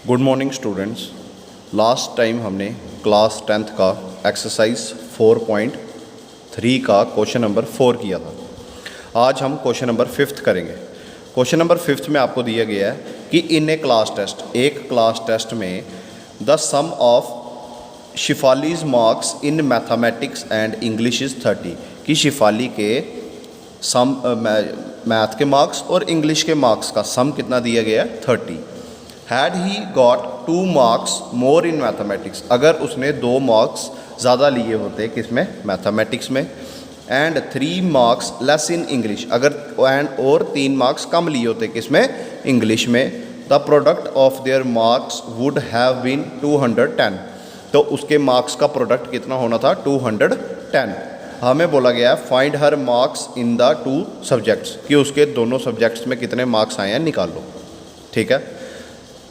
Good morning students. Last time हमने class 10th का exercise 4.3 का क्वेश्चन नंबर 4 किया था। आज हम क्वेश्चन नंबर 5th करेंगे। क्वेश्चन नंबर 5th में आपको दिया गया है कि इन ए क्लास टेस्ट, एक क्लास टेस्ट में the sum of Shifali's marks in mathematics and English is 30, कि शिफाली के सम मैथ के मार्क्स और इंग्लिश के मार्क्स का सम कितना दिया गया है 30। Had he got 2 marks more in mathematics, अगर उसने 2 मार्क्स ज़्यादा लिए होते किसमें, मैथमेटिक्स में, and 3 marks less in English, अगर और 3 मार्क्स कम लिए होते किसमें, इंग्लिश में, the product of their marks would have been 210, तो उसके मार्क्स का प्रोडक्ट कितना होना था 210। हमें बोला गया है find her marks in the 2 subjects, कि उसके दोनों सब्जेक्ट्स में कितने मार्क्स आए हैं निकाल लो। ठीक है,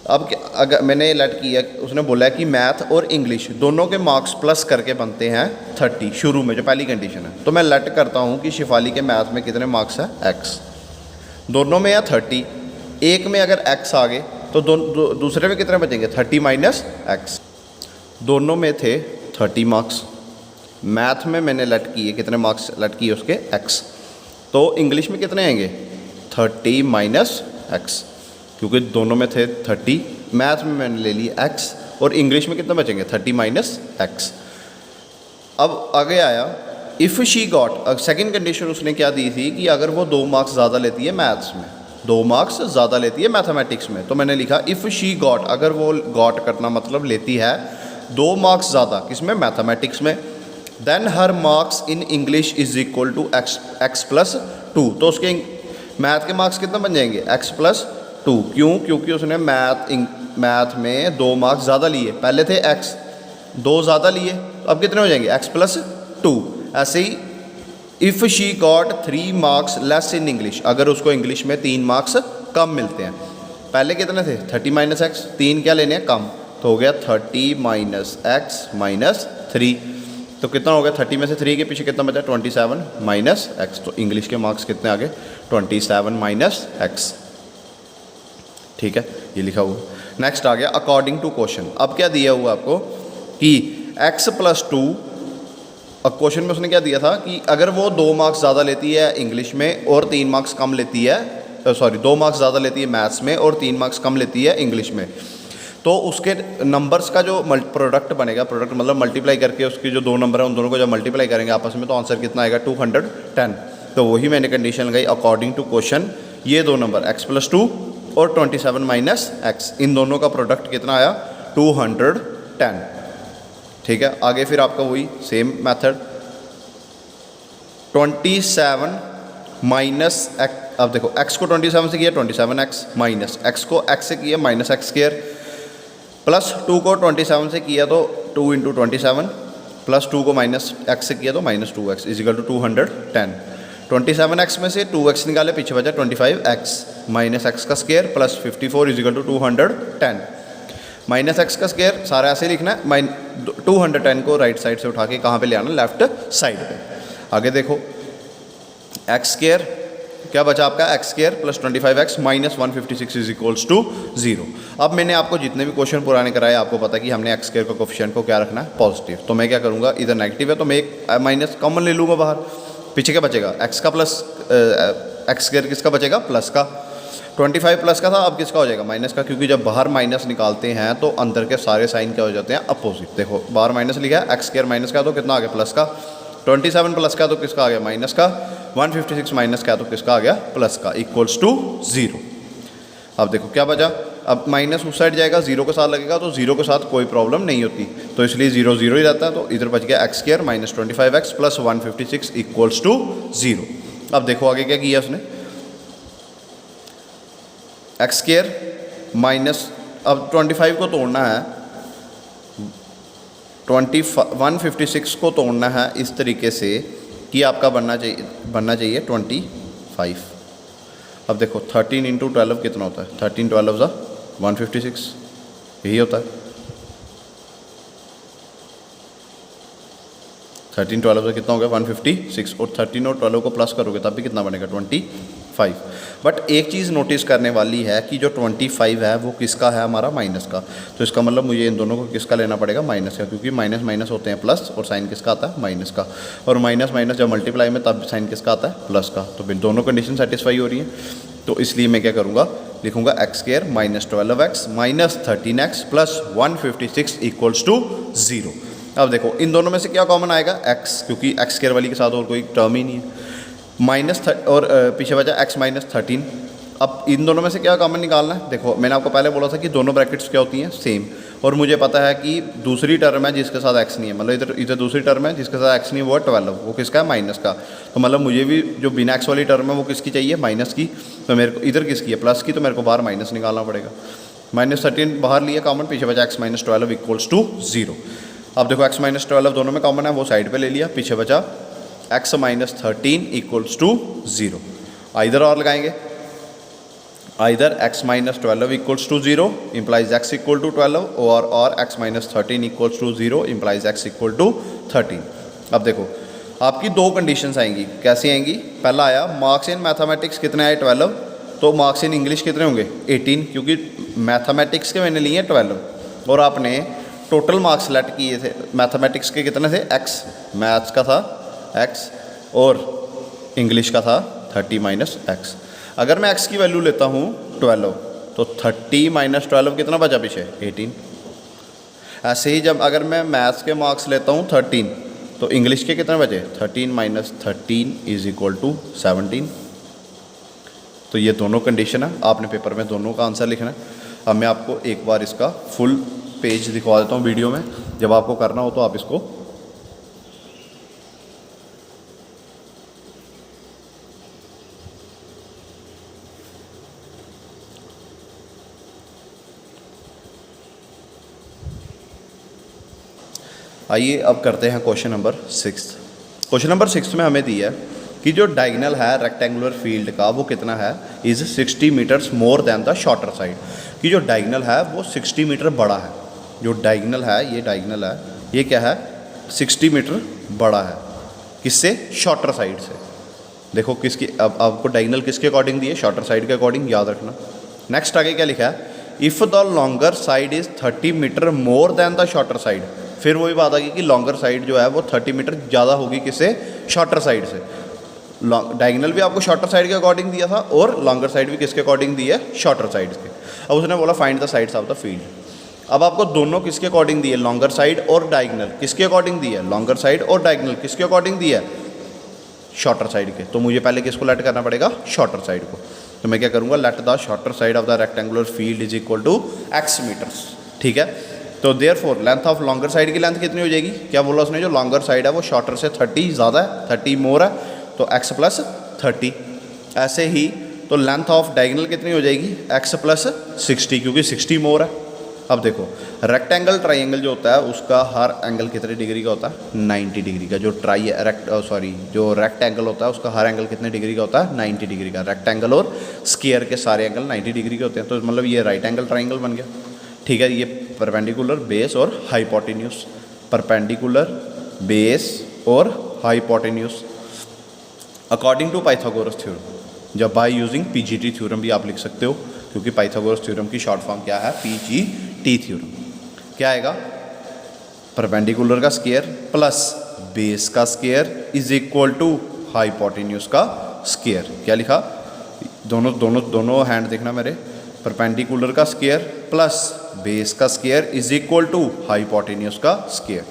अब अगर मैंने लेट किया, उसने बोला है कि मैथ और इंग्लिश दोनों के मार्क्स प्लस करके बनते हैं 30 शुरू में, जो पहली कंडीशन है। तो मैं लेट करता हूँ कि शिफाली के मैथ में कितने मार्क्स हैं x, दोनों में है 30, एक में अगर x आ गए तो दूसरे में कितने बचेंगे 30 माइनस x। दोनों में थे 30 मार्क्स, मैथ में मैंने लेट किए, कितने मार्क्स लेट किए उसके x, तो इंग्लिश में कितने आएंगे 30 माइनस x, क्योंकि दोनों में थे 30, मैथ में मैंने ले ली x और इंग्लिश में कितना बचेंगे 30 माइनस x। अब आगे आया if she got, second condition उसने क्या दी थी कि अगर वो 2 मार्क्स ज़्यादा लेती है मैथ्स में, 2 मार्क्स ज़्यादा लेती है मैथमेटिक्स में, तो मैंने लिखा इफ़ शी गॉट, अगर वो गॉट करना मतलब लेती है 2 मार्क्स ज़्यादा किसमें, मैथमेटिक्स में, then her marks in English is equal to x plus 2, तो उसके मैथ के मार्क्स कितना बन जाएंगे x प्लस 2। क्यों? क्योंकि उसने मैथ में 2 मार्क्स ज़्यादा लिए, पहले थे x, 2 ज़्यादा लिए, तो अब कितने हो जाएंगे x प्लस 2। ऐसे ही if she got 3 marks less in English, अगर उसको इंग्लिश में 3 मार्क्स कम मिलते हैं, पहले कितने थे 30 माइनस एक्स, 3 क्या लेने हैं कम, तो हो गया 30 माइनस एक्स माइनस 3, तो कितना हो गया 30 में से 3 के पीछे कितना बचा 27 माइनस एक्स, तो इंग्लिश के मार्क्स कितने आ गए 27 माइनस एक्स। ठीक है, ये लिखा हुआ। नेक्स्ट आ गया अकॉर्डिंग टू क्वेश्चन। अब क्या दिया हुआ आपको कि x प्लस 2, क्वेश्चन में उसने क्या दिया था कि अगर वो 2 मार्क्स ज़्यादा लेती है इंग्लिश में और 3 मार्क्स कम लेती है, 2 मार्क्स ज़्यादा लेती है मैथ्स में और 3 मार्क्स कम लेती है इंग्लिश में, तो उसके नंबर्स का जो प्रोडक्ट बनेगा, प्रोडक्ट मतलब मल्टीप्लाई करके उसके जो 2 नंबर हैं उन दोनों को जब मल्टीप्लाई करेंगे आपस में, तो आंसर कितना आएगा 210। तो वही मैंने कंडीशन लगाई अकॉर्डिंग टू क्वेश्चन, ये 2 नंबर x प्लस 2 और 27 माइनस एक्स, इन दोनों का प्रोडक्ट कितना आया 210। ठीक है, आगे फिर आपका वही सेम मेथड 27 माइनस एक्स, अब देखो x को 27 से किया 27x, माइनस x को x से किया माइनस एक्स स्क्वायर, प्लस 2 को 27 से किया तो 2 इंटू 27, प्लस 2 को माइनस x से किया तो minus 2x is equal to 210। 27x में से 2x निकाले, पीछे बचा 25x माइनस x का square plus 54 equal to 210। Minus x का स्क्वायर सारा ऐसे लिखना है, 210 को राइट साइड से उठा के कहाँ पे ले आना, लेफ्ट साइड पे। आगे देखो x स्क्वायर क्या बचा आपका x square plus 25x minus 156 is equals to 0। अब मैंने आपको जितने भी क्वेश्चन पुराने कराए आपको पता है कि हमने x स्क्वायर का कोफिशिएंट को क्या रखना है पॉजिटिव, तो मैं क्या करूँगा, इधर नेगेटिव है तो मैं एक माइनस कॉमन ले लूँगा बाहर, पीछे क्या बचेगा x का प्लस x स्क्वायर किसका बचेगा प्लस का, 25 प्लस का था अब किसका हो जाएगा माइनस का, क्योंकि जब बाहर माइनस निकालते हैं तो अंदर के सारे साइन क्या हो जाते हैं अपोजिट। देखो बाहर माइनस लिखा है, x स्क्वायर माइनस का तो कितना आ गया प्लस का, 27 प्लस का तो किसका आ गया माइनस का, 156 माइनस का तो किसका आ गया प्लस का, इक्वल्स टू 0। अब देखो क्या बचा, अब माइनस उस साइड जाएगा 0 के साथ लगेगा, तो 0 के साथ कोई प्रॉब्लम नहीं होती, तो इसलिए 0 0 ही रहता है, तो इधर बच गया x square minus 25x plus 156 equals to 0। अब देखो आगे क्या किया उसने, x स्क्वायर माइनस, अब 25 को तोड़ना है, 156 को तोड़ना है इस तरीके से कि आपका बनना चाहिए 25। अब देखो 13 इंटू 12 कितना होता है, 13 12 ज़ा 156, यही होता है, 13 12 ज़ा कितना हो गया 156, और 13 और 12 को प्लस करोगे तब भी कितना बनेगा 25। 5। बट एक चीज़ नोटिस करने वाली है कि जो 25 है वो किसका है, हमारा माइनस का। तो इसका मतलब मुझे इन दोनों को किसका लेना पड़ेगा, माइनस का, क्योंकि माइनस माइनस होते हैं प्लस, और साइन किसका आता है, माइनस का। और माइनस माइनस जब मल्टीप्लाई में तब साइन किसका आता है, प्लस का। तो फिर दोनों कंडीशन सेटिस्फाई हो रही है। तो इसलिए मैं क्या करूँगा, लिखूँगा x square minus 12x minus 13x plus 156 equals to 0। अब देखो इन दोनों में से क्या कॉमन आएगा, x, क्योंकि एक्स स्क्वायर वाली के साथ और कोई टर्म ही नहीं है। माइनस और पीछे बचा x माइनस 13। अब इन दोनों में से क्या कॉमन निकालना है, देखो मैंने आपको पहले बोला था कि दोनों ब्रैकेट्स क्या होती हैं, सेम। और मुझे पता है कि दूसरी टर्म है जिसके साथ x नहीं है, मतलब इधर दूसरी टर्म है जिसके साथ x नहीं है, वो है 12, वो किसका है, माइनस का। तो मतलब मुझे भी जो बिना x वाली टर्म है वो किसकी चाहिए, माइनस की। तो मेरे को इधर किसकी है, प्लस की, तो मेरे को बाहर माइनस निकालना पड़ेगा। माइनस 13 बाहर लिया कॉमन, पीछे बचा x माइनस 12 इक्वल्स टू 0। अब देखो x माइनस 12 दोनों में कॉमन है, वो साइड पे ले लिया, पीछे बचा x minus 13 equals to 0। Either और लगाएंगे, either x minus 12 equals to 0 implies x equal to 12, और x minus 13 equals to 0 implies x equal to 13। अब देखो आपकी दो कंडीशंस आएंगी, कैसी आएंगी, पहला आया मार्क्स इन मैथमेटिक्स कितने आए, 12, तो मार्क्स इन इंग्लिश कितने होंगे, 18, क्योंकि मैथमेटिक्स के मैंने लिए 12, और आपने टोटल मार्क्स सेलेक्ट किए थे मैथमेटिक्स के, कितने थे, x, मैथ्स का था x और इंग्लिश का था 30 माइनस x। अगर मैं x की वैल्यू लेता हूँ 12, तो 30 माइनस 12 कितना बचा पीछे, 18। ऐसे ही जब अगर मैं मैथ्स के मार्क्स लेता हूँ 13, तो इंग्लिश के कितने बचे, 13 माइनस 13 इज इक्वल टू 17। तो ये दोनों कंडीशन है, आपने पेपर में दोनों का आंसर लिखना है। अब मैं आपको एक बार इसका फुल पेज दिखवा देता हूँ वीडियो में, जब आपको करना हो तो आप इसको आइए अब करते हैं क्वेश्चन नंबर 6। क्वेश्चन नंबर 6 में हमें दिया है कि जो डायगोनल है रेक्टेंगुलर फील्ड का वो कितना है, is 60 metres more than the shorter side. कि जो डायगोनल है वो 60 मीटर बड़ा है, जो डायगोनल है, ये डायगोनल है, ये क्या है, 60 मीटर बड़ा है, किससे, शॉर्टर साइड से। देखो किसकी, अब आपको डायगोनल किसके अकॉर्डिंग दी है, शॉर्टर साइड के अकॉर्डिंग, याद रखना। नेक्स्ट आगे क्या लिखा है, if the longer side is 30 metre more than the shorter side. फिर वही बात आ गई कि लॉन्गर साइड जो है वो 30 मीटर ज़्यादा होगी, किससे, शॉर्टर साइड से। डायगोनल भी आपको शॉर्टर साइड के अकॉर्डिंग दिया था, और लॉन्गर साइड भी किसके अकॉर्डिंग दी है, शॉर्टर साइड के। अब उसने बोला find the sides of the field. अब आपको दोनों किसके अकॉर्डिंग दी है, लॉन्गर साइड और डायगोनल किसके अकॉर्डिंग दी है, लॉन्गर साइड और डायगोनल किसके अकॉर्डिंग दी है, शॉर्टर साइड के। तो मुझे पहले किसको लेट करना पड़ेगा, शॉर्टर साइड को। तो मैं क्या करूँगा, let the shorter side of the rectangular field is equal to x metres. ठीक है, तो therefore length of longer side की लेंथ कितनी हो जाएगी, क्या बोला उसने, जो लॉन्गर साइड है वो शॉर्टर से 30 ज़्यादा है, 30 मोर है, तो x प्लस 30। ऐसे ही तो लेंथ ऑफ डायगोनल कितनी हो जाएगी, x प्लस 60, क्योंकि 60 मोर है। अब देखो रेक्टेंगल ट्राइंगल जो होता है उसका हर एंगल कितने डिग्री का होता है, 90 डिग्री का। जो जो रेक्टेंगल होता है उसका हर एंगल कितने डिग्री का होता है, 90 डिग्री का। रेक्टेंगल और स्क्वायर के सारे एंगल 90 डिग्री के होते हैं। तो मतलब ये राइट एंगल ट्राइंगल बन गया। ठीक है, ये परपेंडिकुलर, बेस और हाइपोटेन्यूज, परपेंडिकुलर, बेस और hypotenuse according to Pythagoras theorem. जब बाय यूजिंग पीजीटी थ्योरम भी आप लिख सकते हो, क्योंकि पाइथागोरस थ्योरम की शॉर्ट फॉर्म क्या है, पीजीटी थ्योरम। क्या आएगा, परपेंडिकुलर का स्क्वायर प्लस बेस का square is equal to hypotenuse का स्क्वायर। क्या लिखा, दोनों हैंड देखना मेरे, परपेंडिकुलर का स्क्वायर प्लस बेस का square is equal to hypotenuse का स्क्वायर।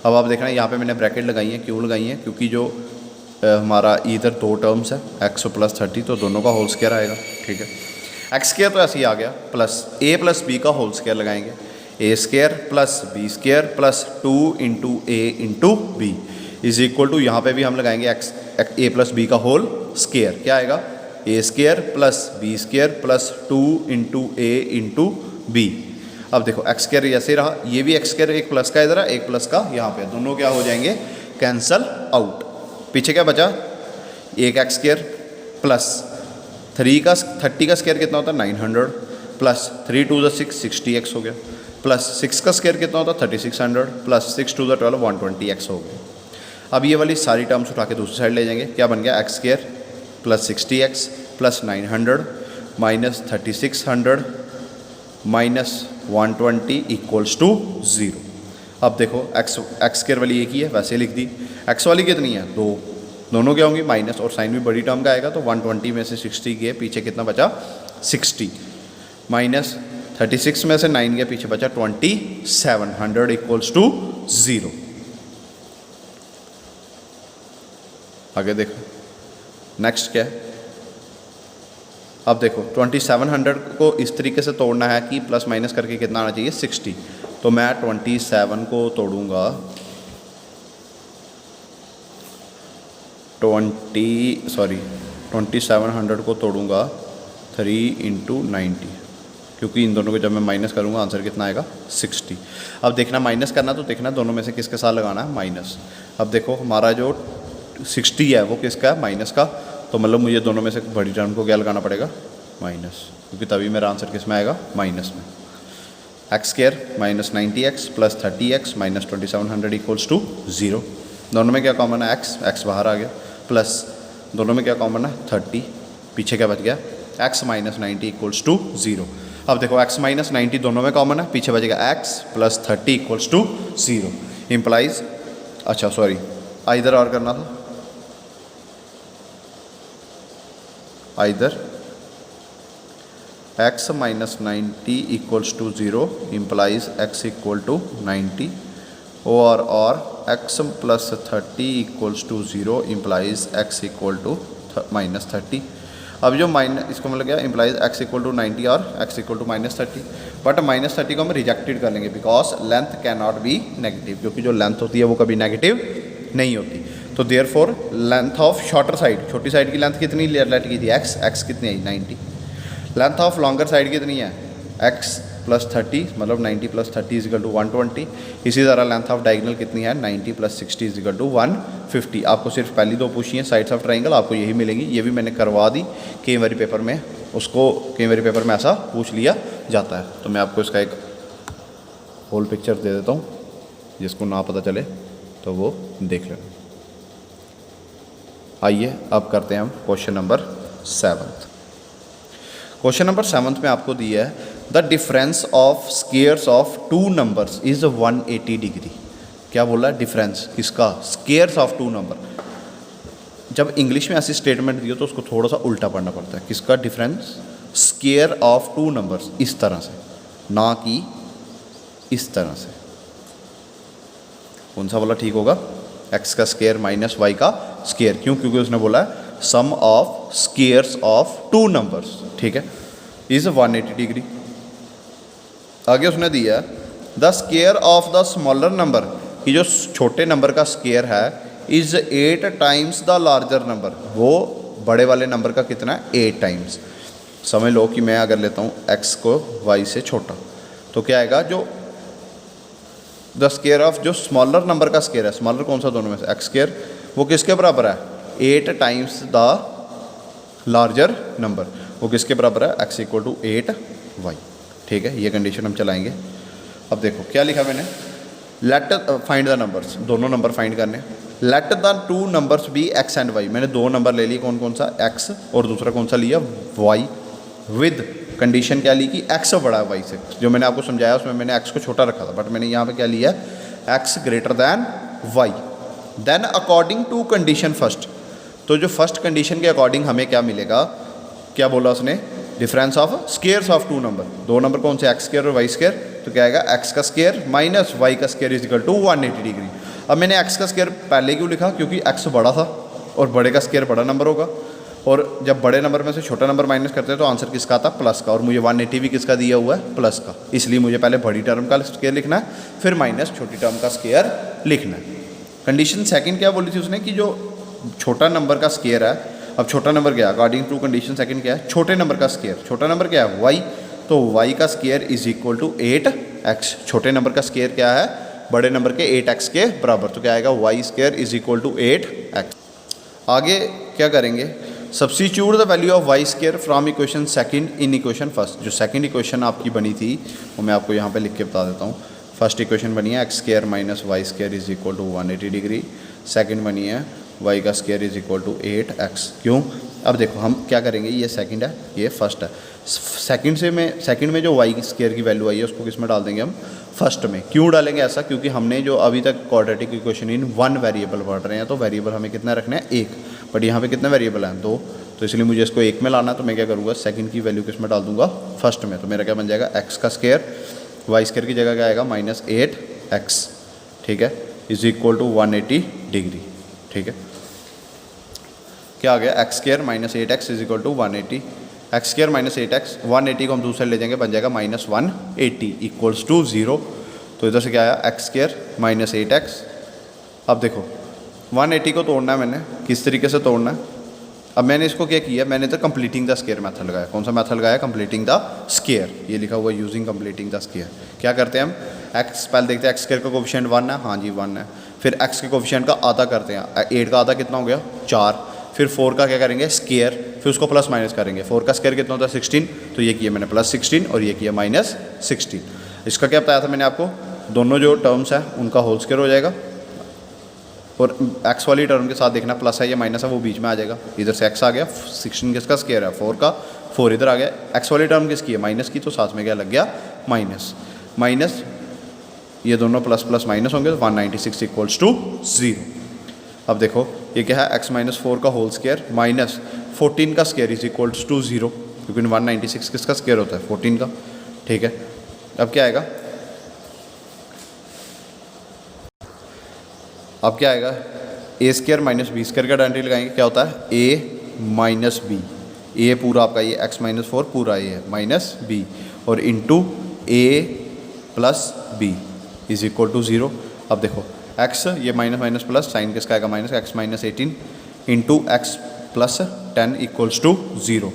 अब आप देखना यहाँ पे मैंने ब्रैकेट लगाई है, क्यों लगाई है, क्योंकि जो हमारा इधर दो टर्म्स है x प्लस 30, तो दोनों का होल स्क्वायर आएगा। ठीक है, एक्स स्क्वायर तो ऐसे ही आ गया, प्लस a प्लस बी का होल स्क्वायर लगाएंगे, A square plus B square plus 2 into A into B is equal to, यहाँ पे भी हम लगाएंगे a प्लस बी का होल स्क्वायर। क्या आएगा, A square plus B square plus 2 into A into B. अब देखो एक्स स्क्वायर ऐसे रहा, ये भी एक्स स्क्वायर, एक प्लस का इधर है, एक प्लस का यहाँ पे, दोनों क्या हो जाएंगे, कैंसल आउट। पीछे क्या बचा, एक एक्स स्क्वायर प्लस 30 का स्क्वायर कितना होता है, 900 प्लस 3 टू द 6 60x हो गया, प्लस 6 का स्क्वायर कितना होता है 3600 प्लस 6 टू द 12 120x हो गया। अब ये वाली सारी टर्म्स उठा के दूसरी साइड ले जाएंगे, क्या बन गया, x square plus 60x plus 900 minus 3600 minus 120 equals to 0। अब देखो एक्स स्क्वायर वाली एक ही है, वैसे लिख दी। एक्स वाली कितनी है? 2, दोनों क्या होंगी माइनस, और साइन भी बड़ी टर्म का आएगा, तो 120 में से 60 गए, पीछे कितना बचा? 60 माइनस 36 में से 9 गया, पीछे बचा 2700 इक्वल्स टू 0। आगे देखो नेक्स्ट क्या है। अब देखो 2700 को इस तरीके से तोड़ना है कि प्लस माइनस करके कितना आना चाहिए? 60। तो मैं 27 को तोड़ूंगा 2700 को तोड़ूंगा 3 × 90, क्योंकि इन दोनों को जब मैं माइनस करूंगा आंसर कितना आएगा? 60। अब देखना माइनस करना, तो देखना दोनों में से किसके साथ लगाना है? माइनस। अब देखो हमारा जो 60 है वो किसका है? माइनस का। तो मतलब मुझे दोनों में से बड़ी टर्म को क्या लगाना पड़ेगा? माइनस, क्योंकि तभी मेरा आंसर किस में आएगा? माइनस में। X square minus 90x plus 30x minus 2700 equals to 0। दोनों में क्या कॉमन है? एक्स बाहर आ गया, प्लस दोनों में क्या कॉमन है? 30, पीछे क्या बच गया? x minus 90 equals to 0। अब देखो x माइनस 90 दोनों में कॉमन है, पीछे बचेगा x plus 30 equals to 0। Implies, अच्छा सॉरी, आइदर और करना था, either x minus 90 equals to 0 implies x equal to 90, और x plus 30 equals to 0 implies x equal to minus 30। अब जो माइनस, इसको मतलब क्या? इम्प्लाइज x इक्वल टू 90 और x equal to minus 30। But minus 30 को हम रिजेक्टेड कर लेंगे, because length can not be negative, क्योंकि जो लेंथ होती है वो कभी नेगेटिव नहीं होती। तो therefore length of shorter side, छोटी साइड की लेंथ कितनी लेट की थी? x कितनी आई? 90। लेंथ ऑफ लॉन्गर साइड कितनी है? x प्लस 30, मतलब 90 प्लस 30 इजिकल टू 120। इसी तरह लेंथ ऑफ डायगोनल कितनी है? 90 प्लस 60 इजिकल टू 150। आपको सिर्फ पहली दो पूछी हैं साइड्स ऑफ ट्राइंगल, आपको यही मिलेंगी। ये भी मैंने करवा दी, कई बारी पेपर में उसको, कई बारी पेपर में ऐसा पूछ लिया जाता है। तो मैं आपको इसका एक होल पिक्चर दे देता हूँ, जिसको ना पता चले तो वो देख लेना। आइए अब करते हैं हम क्वेश्चन नंबर 7। क्वेश्चन नंबर 7 में आपको दिया है the difference of squares of 2 numbers is 180 degree. क्या बोला? डिफरेंस किसका? Squares of 2 number. जब इंग्लिश में ऐसी स्टेटमेंट दी हो तो उसको थोड़ा सा उल्टा पढ़ना पड़ता है। किसका डिफरेंस? स्क्वायर ऑफ 2 नंबर्स, इस तरह से, ना कि इस तरह से। कौन सा वाला ठीक होगा? x का स्क्वायर माइनस y का स्क्वायर। क्यों? क्योंकि उसने बोला है सम ऑफ स्क्वायर्स ऑफ 2 नंबर्स, ठीक है, इज 180 डिग्री। आगे उसने दिया the square of the smaller number, कि जो छोटे नंबर का स्क्वायर है, is 8 times the larger number, वो बड़े वाले नंबर का कितना है? 8 टाइम्स। समझ लो कि मैं अगर लेता हूँ x को y से छोटा, तो क्या आएगा? जो द स्क्वायर ऑफ जो स्मॉलर नंबर का स्क्वायर है, स्मॉलर कौन सा दोनों में से? एक्स स्क्वायर, वो किसके बराबर है? 8 टाइम्स द लार्जर नंबर, वो किसके बराबर है? x equal to 8y। ठीक है, ये कंडीशन हम चलाएंगे। अब देखो क्या लिखा मैंने, लेट फाइंड द नंबर्स, दोनों नंबर फाइंड करने। Let the 2 numbers be x and y, मैंने 2 नंबर ले लिए, कौन कौन सा? x, और दूसरा कौन सा लिया? y। विद कंडीशन क्या ली कि x बड़ा है y से। जो मैंने आपको समझाया उसमें मैंने x को छोटा रखा था, बट मैंने यहाँ पे क्या लिया? x greater than y। Then according to condition first, तो जो फर्स्ट कंडीशन के अकॉर्डिंग हमें क्या मिलेगा? क्या बोला उसने? Difference of squares of 2 number, 2 number कौन से? x स्क्वायर और y स्क्वायर। तो क्या आएगा? x का स्क्वायर माइनस y का square is equal to 180 degree. अब मैंने x का स्क्वायर पहले क्यों लिखा? क्योंकि x बड़ा था और बड़े का स्क्वायर बड़ा नंबर होगा, और जब बड़े नंबर में से छोटा नंबर माइनस करते हैं तो आंसर किसका आता? प्लस का, और मुझे 180 भी किसका दिया हुआ है? प्लस का। इसलिए मुझे पहले बड़ी टर्म का स्क्वायर लिखना है, फिर माइनस छोटी टर्म का स्क्वायर लिखना है। कंडीशन सेकंड क्या बोली थी उसने? कि जो छोटा नंबर का स्क्वायर है, अब छोटा नंबर क्या है? अकॉर्डिंग टू कंडीशन सेकंड क्या है? छोटे नंबर का स्क्वायर। छोटा नंबर क्या है? y। तो y का square is equal to 8x। छोटे नंबर का स्क्वायर क्या है? बड़े नंबर के 8x के बराबर। तो क्या आएगा? y square is equal to 8x। आगे क्या करेंगे? Substitute the value of y square from equation second in equation first. जो सेकंड इक्वेशन आपकी बनी थी वो मैं आपको यहाँ पे लिख के बता देता हूँ। फर्स्ट इक्वेशन बनी है x square minus y square is equal to 180 degree. Second बनी है y का square is equal to 8x। क्यों? अब देखो हम क्या करेंगे, ये सेकंड है, ये फर्स्ट है। सेकंड में जो वाई स्क्वायर की वैल्यू आई है उसको किस में डाल देंगे हम, फर्स्ट में। क्यों डालेंगे ऐसा, क्योंकि हमने जो अभी तक quadratic equation in one variable पढ़ रहे हैं, तो वेरिएबल हमें कितना रखना है, एक। बट यहाँ पे कितने वेरिएबल हैं, दो, तो इसलिए मुझे इसको एक में लाना है। तो मैं क्या करूँगा, सेकंड की वैल्यू किस में डाल दूंगा, फर्स्ट में। तो मेरा क्या बन जाएगा, एक्स का स्क्वायर, वाई स्क्वायर की जगह क्या आएगा -8x, ठीक है, इज इक्वल टू 180 डिग्री। ठीक है, क्या आ गया, x square -8x is equal to 180। X square -8x, 180 को हम दूसरे ले जाएंगे, बन जाएगा -180 इक्वल्स टू 0। तो इधर से क्या आया, एक्स स्क्वायर -8x। अब देखो 180 को तोड़ना है मैंने, किस तरीके से तोड़ना है। अब मैंने इसको क्या किया, मैंने तो कंप्लीटिंग द स्क्वायर मेथड लगाया। कौन सा मेथड लगाया, कंप्लीटिंग द स्क्वायर, ये लिखा हुआ यूजिंग कंप्लीटिंग द स्क्वायर। क्या करते हैं हम, एक्स पहले देखते हैं, एक्स स्क्वायर का कोफिशिएंट 1 है, हाँ जी 1 है। फिर एक्स के कोफिशिएंट का आधा करते हैं, 8 का आधा कितना हो गया, 4। फिर 4 का क्या करेंगे, स्क्वायर, फिर उसको प्लस माइनस करेंगे। 4 का स्क्वायर कितना होता है, 16, तो ये किया मैंने +16 और ये किया -16। इसका क्या बताया था मैंने आपको, दोनों जो टर्म्स हैं उनका होल स्क्वायर हो जाएगा, और एक्स वाली टर्म के साथ देखना प्लस है या माइनस है, वो बीच में आ जाएगा। इधर से एक्स आ गया, 16 किसका स्क्वायर है, 4 का, 4 इधर आ गया। एक्स वाली टर्म किसकी है, माइनस की, तो साथ में क्या लग गया, माइनस, ये दोनों प्लस प्लस माइनस होंगे, 196 इक्वल्स टू 0। अब देखो ये क्या है, x - 4 का होल स्क्वायर -14 का स्क्वायर इज इक्वल्स टू 0, क्योंकि 196 किसका स्क्वायर होता है, 14 का। ठीक है, अब क्या आएगा, ए स्क्वायर -b स्क्वायर का डेरिवेटिव लगाएंगे, क्या होता है, a - b, ए पूरा आपका ये x - 4 पूरा ये है -b, और into a + b is equal to 0। अब देखो x, ये माइनस प्लस, साइन किसका आएगा minus, x - 18 into x + 10 equals to 0।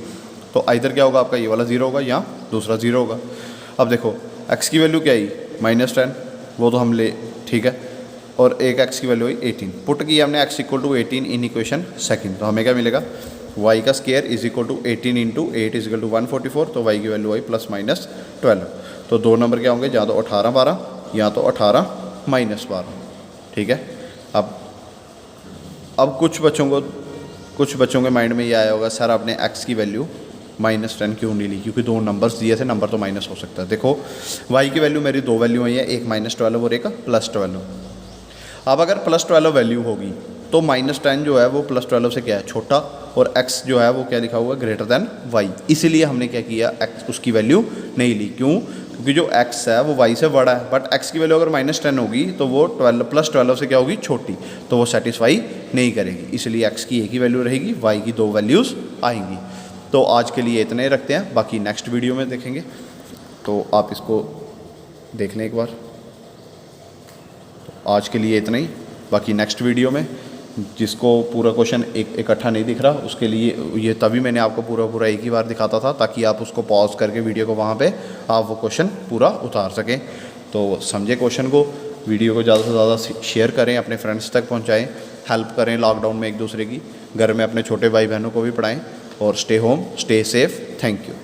तो इधर क्या होगा आपका, ये वाला 0 होगा, यहाँ दूसरा 0 होगा। अब देखो x की वैल्यू क्या आई, -10, वो तो हम ले, ठीक है, और एक x की वैल्यू आई 18। पुट किया हमने x = 18 इन इक्वेशन सेकंड, तो हमें क्या मिलेगा, y का square is equal to 18 into 8 is equal to 144। तो y की वैल्यू आई +-12। तो दो नंबर क्या होंगे, या तो 18 12 या तो 18 -12। ठीक है, अब कुछ बच्चों के माइंड में ये आया होगा, सर आपने x की वैल्यू -10 क्यों नहीं ली, क्योंकि दो नंबर्स दिए थे, नंबर तो माइनस हो सकता है। देखो y की वैल्यू मेरी दो वैल्यू आई है, एक -12 और एक +12। अब अगर +12 वैल्यू होगी तो -10 जो है वो +12 से क्या है, छोटा, और x जो है वो क्या लिखा हुआ है, ग्रेटर देन y। इसीलिए हमने क्या किया, x उसकी वैल्यू नहीं ली। क्यों, क्योंकि जो x है वो y से बड़ा है, बट x की वैल्यू अगर -10 होगी तो वो +12 से क्या होगी, छोटी, तो वो सेटिस्फाई नहीं करेगी। इसलिए x की एक ही वैल्यू रहेगी, y की दो वैल्यूज़ आएंगी। तो आज के लिए इतना ही रखते हैं, बाकी नेक्स्ट वीडियो में देखेंगे, तो आप इसको देख लें एक बार। आज के लिए इतना ही, बाकी नेक्स्ट वीडियो में जिसको पूरा क्वेश्चन इकट्ठा नहीं दिख रहा, उसके लिए ये तभी मैंने आपको पूरा एक ही बार दिखाता था, ताकि आप उसको पॉज करके वीडियो को वहाँ पे आप वो क्वेश्चन पूरा उतार सकें। तो समझे क्वेश्चन को, वीडियो को ज़्यादा से ज़्यादा शेयर करें, अपने फ्रेंड्स तक पहुँचाएँ, हेल्प करें लॉकडाउन में एक दूसरे की, घर में अपने छोटे भाई बहनों को भी पढ़ाएँ, और stay home, stay safe. Thank you.